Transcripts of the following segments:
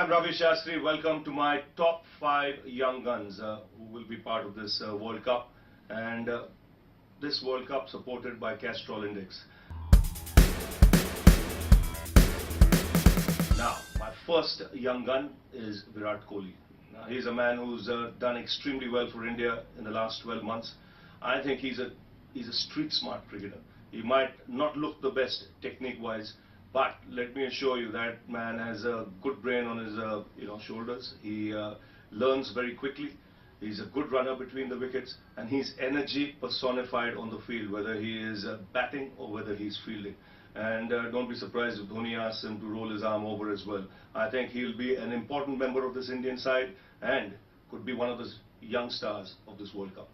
I'm Ravi Shastri. Welcome to my top 5 young guns who will be part of this World Cup, and this World Cup supported by Castrol Index. Now, my first young gun is Virat Kohli. Now, he's a man who's done extremely well for India in the last 12 months. I think he's a street smart cricketer. He might not look the best technique-wise, but let me assure you that man has a good brain on his shoulders. He learns very quickly. He's a good runner between the wickets, and he's energy personified on the field, whether he is batting or whether he's fielding. And don't be surprised if Dhoni asks him to roll his arm over as well. I think he'll be an important member of this Indian side and could be one of the young stars of this World Cup.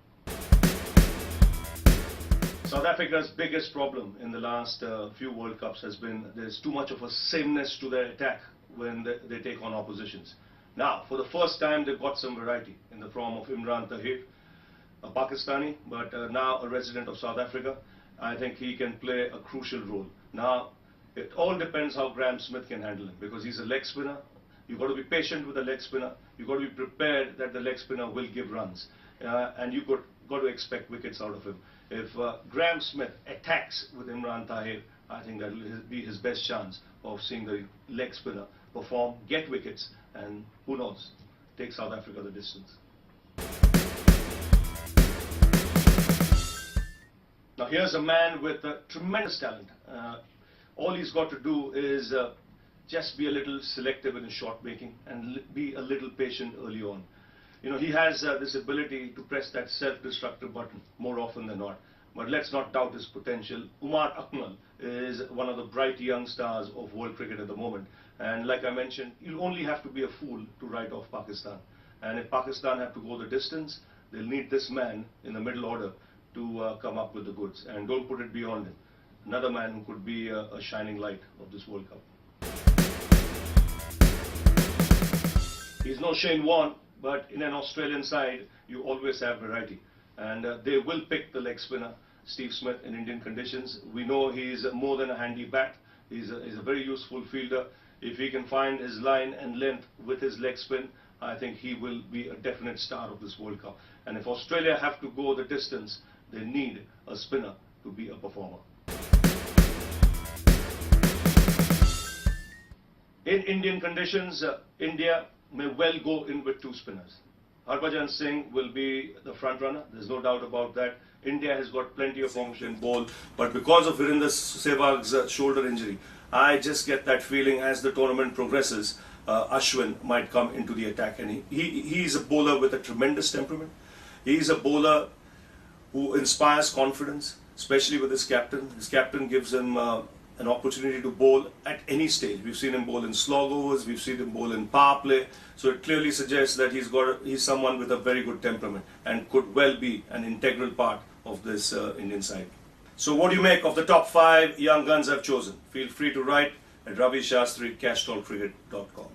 South Africa's biggest problem in the last few World Cups has been there's too much of a sameness to their attack when they take on oppositions. Now, for the first time, they've got some variety in the form of Imran Tahir, a Pakistani, but now a resident of South Africa. I think he can play a crucial role. Now, it all depends how Graeme Smith can handle him, because he's a leg spinner. You've got to be patient with the leg spinner. You've got to be prepared that the leg spinner will give runs. And you've got to expect wickets out of him. If Graeme Smith attacks with Imran Tahir, I think that will be his best chance of seeing the leg spinner perform, get wickets, and who knows, take South Africa the distance. Now here's a man with tremendous talent. All he's got to do is just be a little selective in his shot making and be a little patient early on. You know, he has this ability to press that self-destructive button more often than not. But let's not doubt his potential. Umar Akmal is one of the bright young stars of world cricket at the moment. And like I mentioned, you only have to be a fool to write off Pakistan. And if Pakistan have to go the distance, they'll need this man in the middle order to come up with the goods. And don't put it beyond him. Another man who could be a shining light of this World Cup. He's no Shane Warne, but in an Australian side, you always have variety. And they will pick the leg spinner, Steve Smith, in Indian conditions. We know he's more than a handy bat. He's a very useful fielder. If he can find his line and length with his leg spin, I think he will be a definite star of this World Cup. And if Australia have to go the distance, they need a spinner to be a performer. In Indian conditions, India may well go in with 2 spinners. Harbhajan Singh will be the front runner, there's no doubt about that. India has got plenty of options in bowl, but because of Virender Sehwag's shoulder injury, I just get that feeling as the tournament progresses, Ashwin might come into the attack. And he's a bowler with a tremendous temperament. He's a bowler who inspires confidence, especially with his captain. His captain gives him an opportunity to bowl at any stage. We've seen him bowl in slog overs, we've seen him bowl in power play. So it clearly suggests that he's someone with a very good temperament and could well be an integral part of this Indian side. So what do you make of the top 5 young guns I've chosen? Feel free to write at ravishastri@castrolcricket.com.